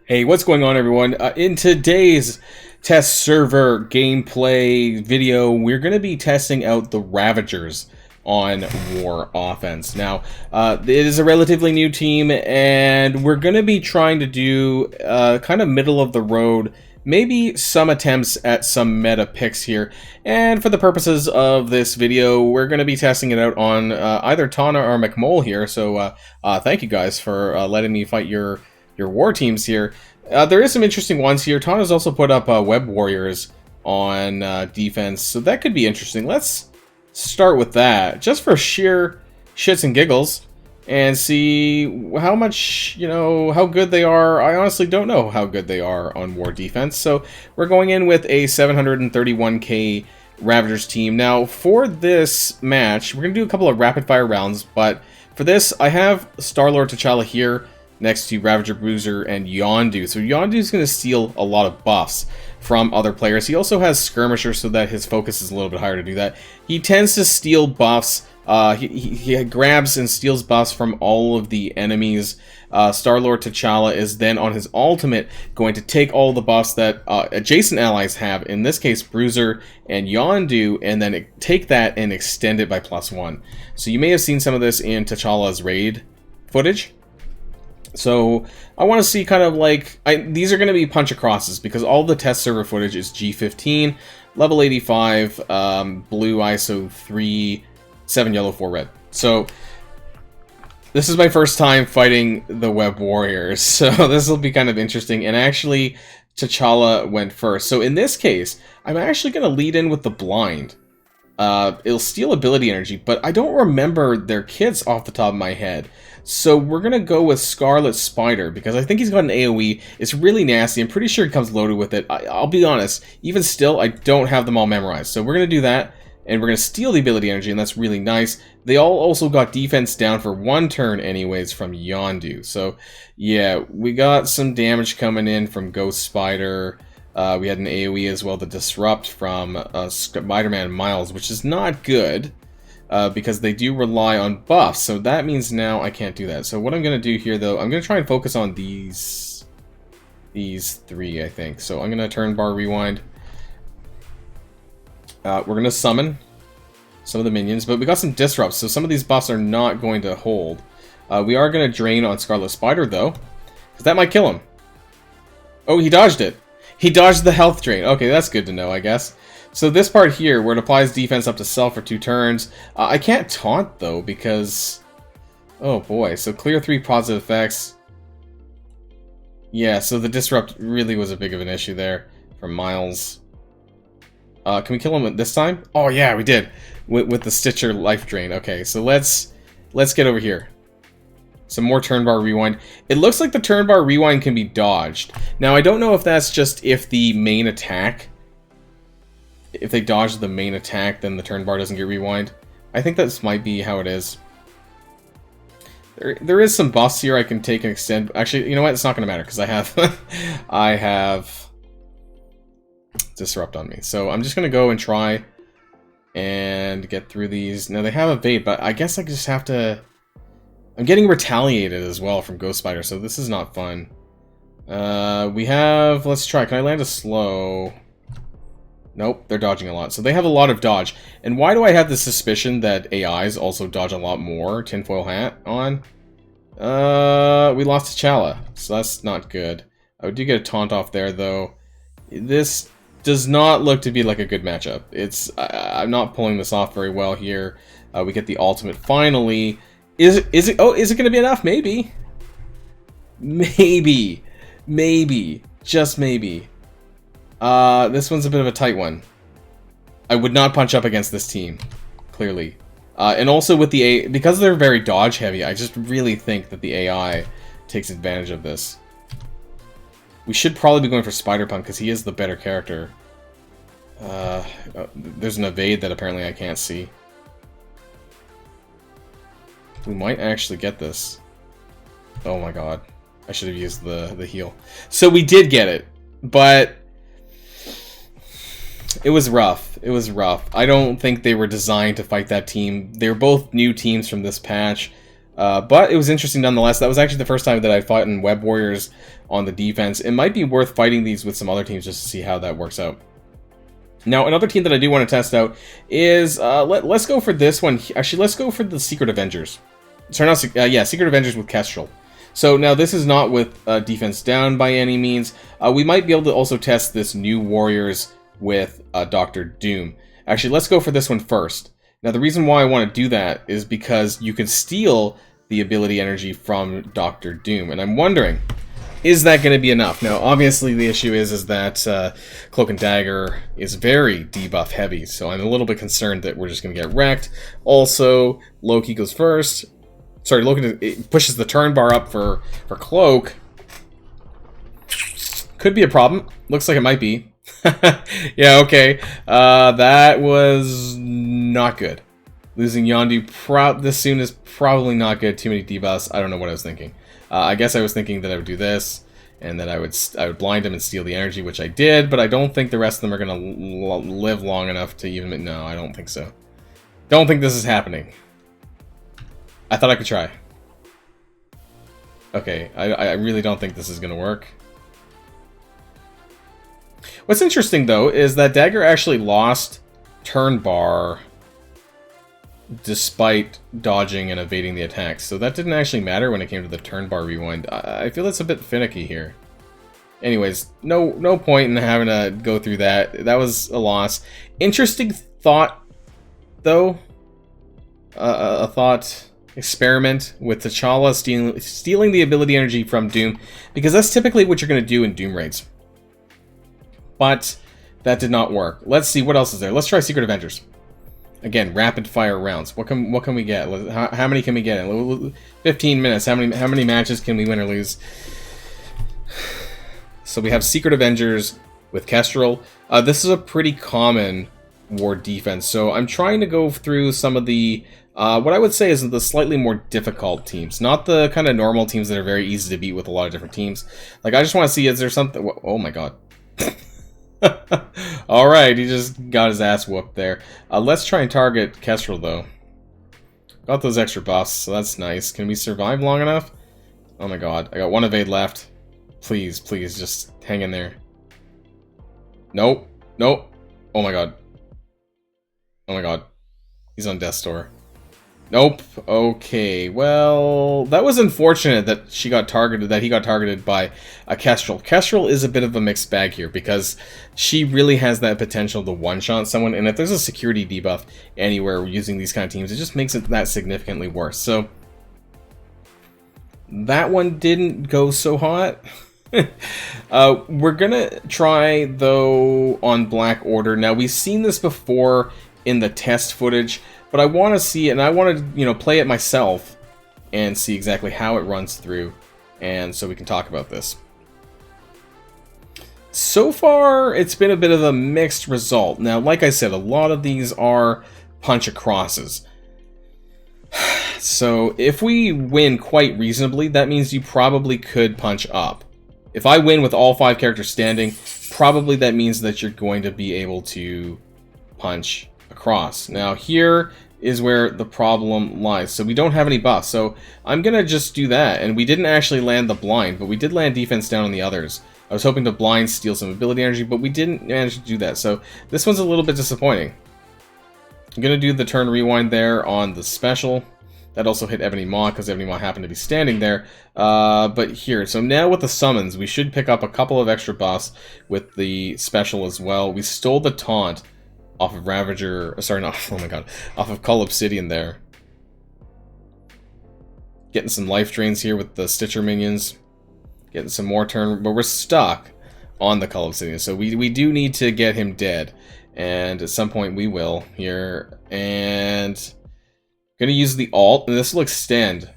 Hey, what's going on, everyone? In today's test server gameplay video, we're going to be testing out the Ravagers on War Offense. Now, it is a relatively new team, and we're going to be trying to do kind of middle of the road, maybe some attempts at some meta picks here. And for the purposes of this video, we're going to be testing it out on either Tana or McMole here. So thank you guys for letting me fight your war teams here. There is some interesting ones here. Tana's also put up Web Warriors on defense, so that could be interesting. Let's start with that, just for sheer shits and giggles, and see how much, how good they are. I honestly don't know how good they are on war defense, so we're going in with a 731k Ravagers team. Now, for this match, we're going to do a couple of rapid-fire rounds, but for this, I have Star-Lord T'Challa here, next to Ravager, Bruiser, and Yondu. So Yondu's going to steal a lot of buffs from other players. He also has Skirmisher, so that his focus is a little bit higher to do that. He tends to steal buffs. He grabs and steals buffs from all of the enemies. Star-Lord T'Challa is then on his ultimate going to take all the buffs that adjacent allies have, in this case Bruiser and Yondu, and then take that and extend it by +1. So you may have seen some of this in T'Challa's raid footage. So I want to see kind of like, these are going to be punch acrosses because all the test server footage is G15, level 85, blue ISO 3, 7 yellow 4 red. So this is my first time fighting the Web Warriors, so this will be kind of interesting. And actually, T'Challa went first. So in this case, I'm actually going to lead in with the blind. It'll steal ability energy, but I don't remember their kits off the top of my head. So we're going to go with Scarlet Spider, because I think he's got an AoE. It's really nasty. I'm pretty sure it comes loaded with it. I'll be honest, even still, I don't have them all memorized. So we're going to do that, and we're going to steal the ability energy, and that's really nice. They all also got defense down for 1 turn anyways from Yondu. So yeah, we got some damage coming in from Ghost Spider. We had an AoE as well to disrupt from Spider-Man Miles, which is not good. Because they do rely on buffs, so that means now I can't do that. So what I'm going to do here, though, I'm going to try and focus on these 3, I think. So I'm going to turn bar rewind. We're going to summon some of the minions, but we got some disrupts, so some of these buffs are not going to hold. We are going to drain on Scarlet Spider, though, because that might kill him. Oh, he dodged it. He dodged the health drain. Okay, that's good to know, I guess. So this part here, where it applies defense up to self for 2 turns, I can't taunt, though, because... Oh, boy. So clear 3 positive effects. Yeah, so the disrupt really was a big of an issue there from Miles. Can we kill him this time? Oh, yeah, we did. With the Stitcher life drain. Okay, so let's get over here. Some more turn bar rewind. It looks like the turn bar rewind can be dodged. Now, I don't know if that's just if the main attack... If they dodge the main attack, then the turn bar doesn't get rewind. I think this might be how it is. There is some buffs here I can take and extend. Actually, you know what? It's not going to matter because I have I have disrupt on me. So I'm just going to go and try and get through these. Now they have evade, but I guess I just have to... I'm getting retaliated as well from Ghost Spider, so this is not fun. We have... Let's try. Can I land a slow... Nope, they're dodging a lot. So they have a lot of dodge. And why do I have the suspicion that AIs also dodge a lot more? Tinfoil hat on. We lost T'Challa, so that's not good. I do get a taunt off there, though. This does not look to be like a good matchup. I'm not pulling this off very well here. We get the ultimate finally. Is it going to be enough? Maybe. Maybe. Just maybe. This one's a bit of a tight one. I would not punch up against this team, clearly. And also with the because they're very dodge heavy, I just really think that the AI takes advantage of this. We should probably be going for Spider-Punk because he is the better character. There's an evade that apparently I can't see. We might actually get this. Oh my god. I should have used the heal. So we did get it, but... It was rough. It was rough. I don't think they were designed to fight that team. They're both new teams from this patch. But it was interesting nonetheless. That was actually the first time that I fought in Web Warriors on the defense. It might be worth fighting these with some other teams just to see how that works out. Now, another team that I do want to test out is, let's go for this one. Actually, let's go for the Secret Avengers. Sorry, not, yeah, Secret Avengers with Kestrel. So now this is not with defense down by any means. We might be able to also test this new Warriors with Dr. Doom. Actually, let's go for this one first. Now, the reason why I want to do that is because you can steal the ability energy from Dr. Doom. And I'm wondering, is that going to be enough? Now, obviously, the issue is that Cloak and Dagger is very debuff heavy, so I'm a little bit concerned that we're just going to get wrecked. Also, Loki goes first. Sorry, Loki pushes the turn bar up for Cloak. Could be a problem. Looks like it might be. Yeah, okay. That was not good. Losing Yondu this soon is probably not good. Too many debuffs. I don't know what I was thinking. I guess I was thinking that I would do this, and that I would blind him and steal the energy, which I did, but I don't think the rest of them are going to live long enough to even... No, I don't think so. Don't think this is happening. I thought I could try. Okay, I really don't think this is going to work. What's interesting, though, is that Dagger actually lost turn bar despite dodging and evading the attacks. So that didn't actually matter when it came to the turn bar rewind. I feel it's a bit finicky here. Anyways, no point in having to go through that. That was a loss. Interesting thought, though. A thought experiment with T'Challa stealing the ability energy from Doom, because that's typically what you're going to do in Doom raids. But that did not work. Let's see, what else is there? Let's try Secret Avengers. Again, rapid fire rounds. What can we get? How many can we get in? 15 minutes. How many matches can we win or lose? So we have Secret Avengers with Kestrel. This is a pretty common war defense. So I'm trying to go through some of the what I would say is the slightly more difficult teams, not the kind of normal teams that are very easy to beat with a lot of different teams. Like, I just want to see, is there something... Oh my god. Alright, he just got his ass whooped there. Let's try and target Kestrel, though. Got those extra buffs, so that's nice. Can we survive long enough? Oh my god, I got one evade left. Please, please, just hang in there. Nope. Nope. Oh my god. Oh my god. He's on death's door. Nope. Okay. Well, that was unfortunate that he got targeted by a Kestrel. Kestrel is a bit of a mixed bag here because she really has that potential to one-shot someone, and if there's a security debuff anywhere using these kind of teams, it just makes it that significantly worse. So that one didn't go so hot. We're gonna try, though, on Black Order. Now, we've seen this before in the test footage, but I want to see it, and I want to, you know, play it myself and see exactly how it runs through, and so we can talk about this. So far, it's been a bit of a mixed result. Now, like I said, a lot of these are punch acrosses. So, if we win quite reasonably, that means you probably could punch up. If I win with all 5 characters standing, probably that means that you're going to be able to punch across. Now, here is where the problem lies. So we don't have any buffs, so I'm gonna just do that. And we didn't actually land the blind, but we did land defense down on the others. I was hoping to blind steal some ability energy, but we didn't manage to do that, so this one's a little bit disappointing. I'm gonna do the turn rewind there on the special. That also hit Ebony Maw, because Ebony Maw happened to be standing there. But here, so now with the summons, we should pick up a couple of extra buffs with the special as well. We stole the taunt off of Ravager, sorry, not, oh my god, off of Cull Obsidian there. Getting some life drains here with the Stitcher minions. Getting some more turn, but we're stuck on the Cull Obsidian, so we do need to get him dead. And at some point we will here. And gonna use the ult, and this will extend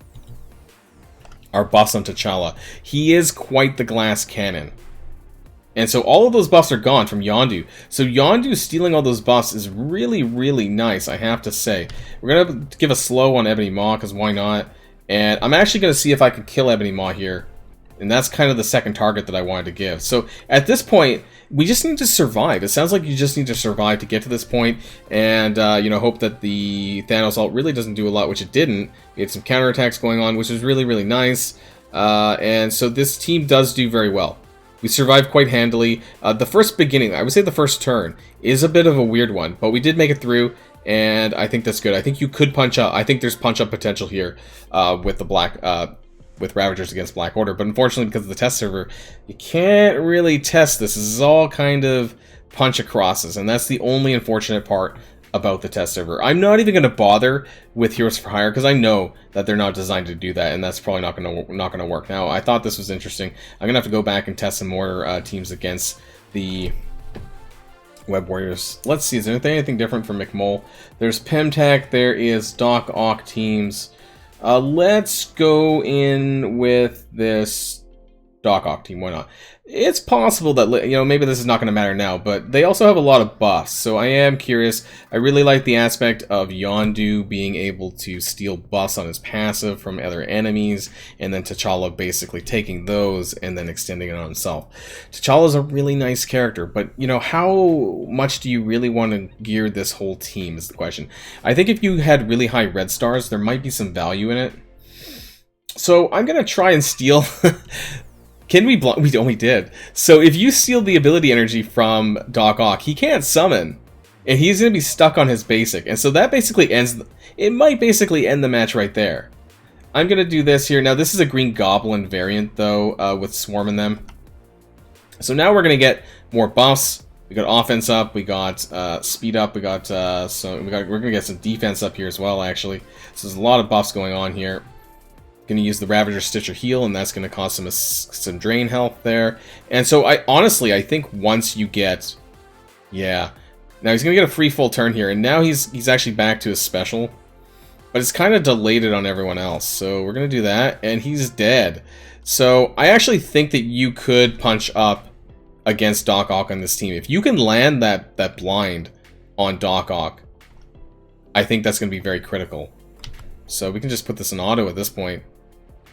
our buffs on T'Challa. He is quite the glass cannon. And so all of those buffs are gone from Yondu. So Yondu stealing all those buffs is really, really nice, I have to say. We're going to give a slow on Ebony Maw, because why not? And I'm actually going to see if I can kill Ebony Maw here And that's kind of the second target that I wanted to give. So at this point, we just need to survive. It sounds like you just need to survive to get to this point, and you know, hope that the Thanos ult really doesn't do a lot, which it didn't. We had some counterattacks going on, which was really, really nice. And so this team does do very well. We survived quite handily. The first beginning, I would say the first turn, is a bit of a weird one, but we did make it through, and I think that's good. I think you could punch up. I think there's punch-up potential here with the with Ravagers against Black Order, but unfortunately, because of the test server, you can't really test this. This is all kind of punch acrosses, and that's the only unfortunate part about the test server. I'm not even going to bother with Heroes for Hire because I know that they're not designed to do that, and that's probably not going to work. Now, I thought this was interesting. I'm going to have to go back and test some more teams against the Web Warriors. Let's see, is there anything different from McMole? There's Pemtech, there is Doc Ock teams. Let's go in with this Doc Ock team, why not? It's possible that, you know, maybe this is not going to matter now, but they also have a lot of buffs, so I am curious. I really like the aspect of Yondu being able to steal buffs on his passive from other enemies, and then T'Challa basically taking those and then extending it on himself. T'Challa's a really nice character, but, you know, how much do you really want to gear this whole team is the question. I think if you had really high red stars, there might be some value in it. So I'm going to try and steal... Can we block? We did. So if you steal the ability energy from Doc Ock, he can't summon. And he's going to be stuck on his basic. And so that basically ends... It might basically end the match right there. I'm going to do this here. Now, this is a Green Goblin variant, though, with Swarm in them. So now we're going to get more buffs. We got offense up. We got speed up. We got... we're going to get some defense up here as well, actually. So there's a lot of buffs going on here. Going to use the Ravagers Stitcher heal, and that's going to cost him some drain health there. And so honestly, I think once you get, yeah, now he's going to get a free full turn here, and now he's actually back to his special, but it's kind of delayed it on everyone else. So we're going to do that, and he's dead. So I actually think that you could punch up against Doc Ock on this team if you can land that blind on Doc Ock. I think that's going to be very critical. So we can just put this in auto at this point.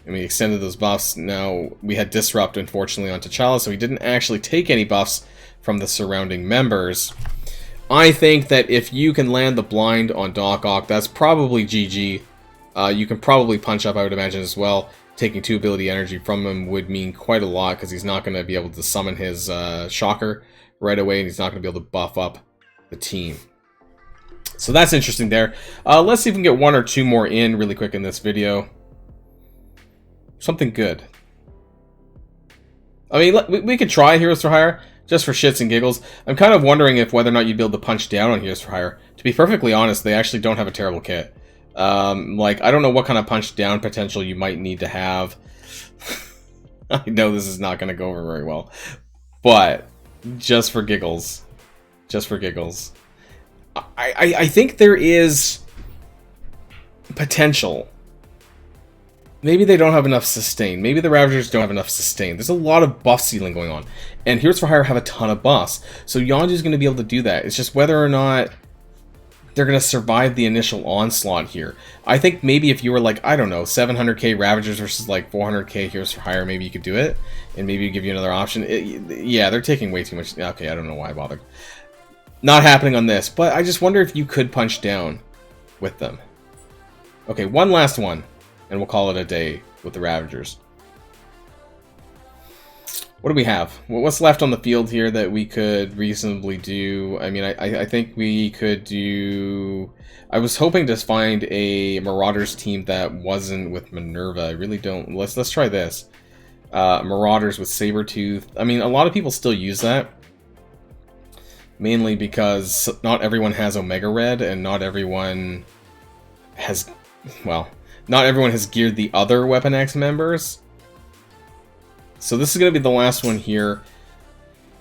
And we extended those buffs. Now, we had Disrupt, unfortunately, on T'Challa, so he didn't actually take any buffs from the surrounding members. I think that if you can land the blind on Doc Ock, that's probably GG. You can probably punch up, I would imagine, as well. Taking 2 ability energy from him would mean quite a lot, because he's not going to be able to summon his Shocker right away, and he's not going to be able to buff up the team. So that's interesting there. Let's see if we can get 1 or 2 more in really quick in this video. Something good. I mean, we could try Heroes for Hire, just for shits and giggles. I'm kind of wondering if whether or not you'd be able to punch down on Heroes for Hire. To be perfectly honest, they actually don't have a terrible kit. Like, I don't know what kind of punch down potential you might need to have. I know this is not going to go over very well. But, just for giggles. Just for giggles. I think there is potential. Maybe they don't have enough sustain. Maybe the Ravagers don't have enough sustain. There's a lot of buff ceiling going on. And Heroes for Hire have a ton of buffs. So Yondu's going to be able to do that. It's just whether or not they're going to survive the initial onslaught here. I think maybe if you were like, I don't know, 700k Ravagers versus like 400k Heroes for Hire, maybe you could do it. And maybe give you another option. Yeah, they're taking way too much. Okay, I don't know why I bothered. Not happening on this. But I just wonder if you could punch down with them. Okay, one last one. And we'll call it a day with the Ravagers. What do we have? What's left on the field here that we could reasonably do? I mean, I think we could do... I was hoping to find a Marauders team that wasn't with Minerva. I really don't... Let's try this. Marauders with Sabretooth. I mean, a lot of people still use that. Mainly because not everyone has Omega Red, and not everyone has... Well... Not everyone has geared the other Weapon X members. So this is going to be the last one here.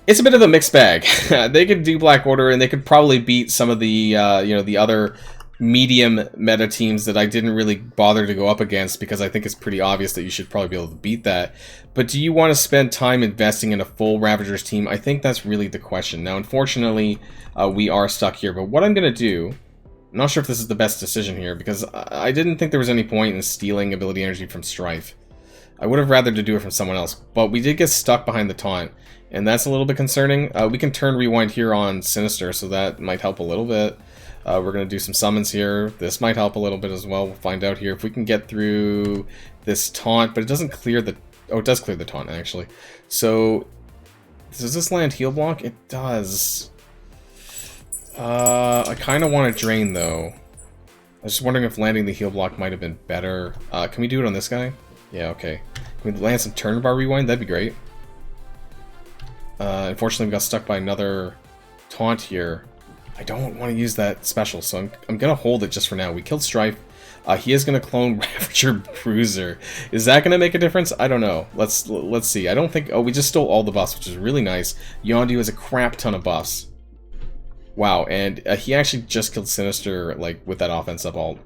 It's a bit of a mixed bag. They could do Black Order, and they could probably beat some of the, you know, the other medium meta teams that I didn't really bother to go up against, because I think it's pretty obvious that you should probably be able to beat that. But do you want to spend time investing in a full Ravagers team? I think that's really the question. Now, unfortunately, we are stuck here. But what I'm going to do... I'm not sure if this is the best decision here, because I didn't think there was any point in stealing ability energy from Strife. I would have rather to do it from someone else, but we did get stuck behind the taunt, and that's a little bit concerning. We can turn rewind here on Sinister, so that might help a little bit. We're going to do some summons here. This might help a little bit as well. We'll find out here if we can get through this taunt, but it doesn't clear the... Oh, it does clear the taunt, actually. So, does this land heal block? It does. I kind of want to drain, though. I was just wondering if landing the heal block might have been better. Can we do it on this guy? Yeah, okay. Can we land some turn bar rewind? That'd be great. Unfortunately, we got stuck by another taunt here. I don't want to use that special, so I'm going to hold it just for now. We killed Strife. He is going to clone Ravager Bruiser. Is that going to make a difference? I don't know. Let's see. I don't think... Oh, we just stole all the buffs, which is really nice. Yondu has a crap ton of buffs. Wow, and he actually just killed Sinister, like, with that offense up ult.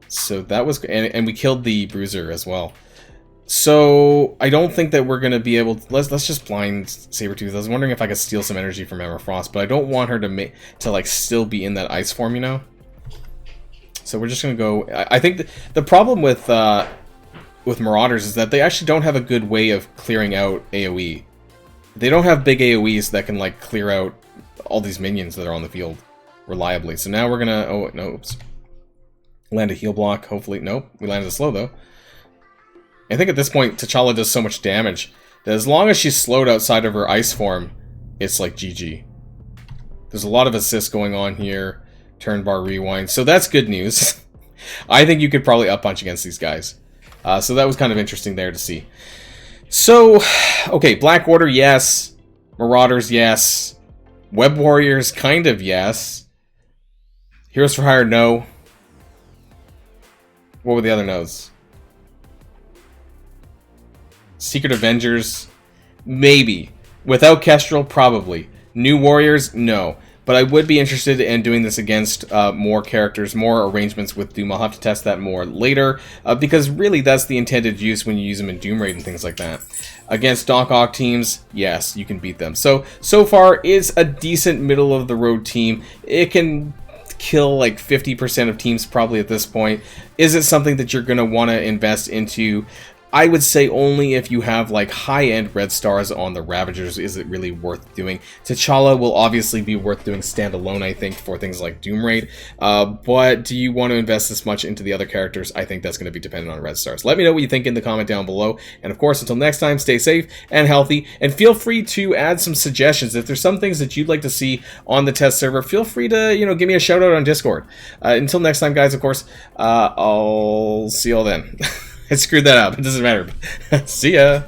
So that was... And we killed the Bruiser as well. So, I don't think that we're going to be able to... Let's just blind Sabretooth. I was wondering if I could steal some energy from Emma Frost, but I don't want her to like, still be in that ice form, you know? So we're just going to go... I think the problem with Marauders is that they actually don't have a good way of clearing out AoE. They don't have big AoEs that can, like, clear out all these minions that are on the field reliably. So now we're going to... Oh, no, oops. Land a heal block, hopefully. Nope, we landed a slow, though. I think at this point, T'Challa does so much damage that as long as she's slowed outside of her ice form, it's like GG. There's a lot of assists going on here. Turn bar rewind. So that's good news. I think you could probably up punch against these guys. So that was kind of interesting there to see. So, okay, Black Order, yes. Marauders, yes. Web Warriors, kind of yes. Heroes for Hire, no. What were the other no's? Secret Avengers, maybe. Without Kestrel, probably. New Warriors, no. But I would be interested in doing this against more characters, more arrangements with Doom. I'll have to test that more later, because really that's the intended use when you use them in Doom Raid and things like that. Against Doc Ock teams, yes, you can beat them. So far, it's a decent middle-of-the-road team. It can kill like 50% of teams probably at this point. Is it something that you're going to want to invest into? I would say only if you have like high-end red stars on the Ravagers is it really worth doing. T'Challa will obviously be worth doing standalone, I think, for things like Doom Raid. But do you want to invest this much into the other characters? I think that's going to be dependent on red stars. Let me know what you think in the comment down below. And of course, until next time, stay safe and healthy. And feel free to add some suggestions. If there's some things that you'd like to see on the test server, feel free to, give me a shout out on Discord. Until next time, guys, of course, I'll see y'all then. I screwed that up. It doesn't matter. See ya.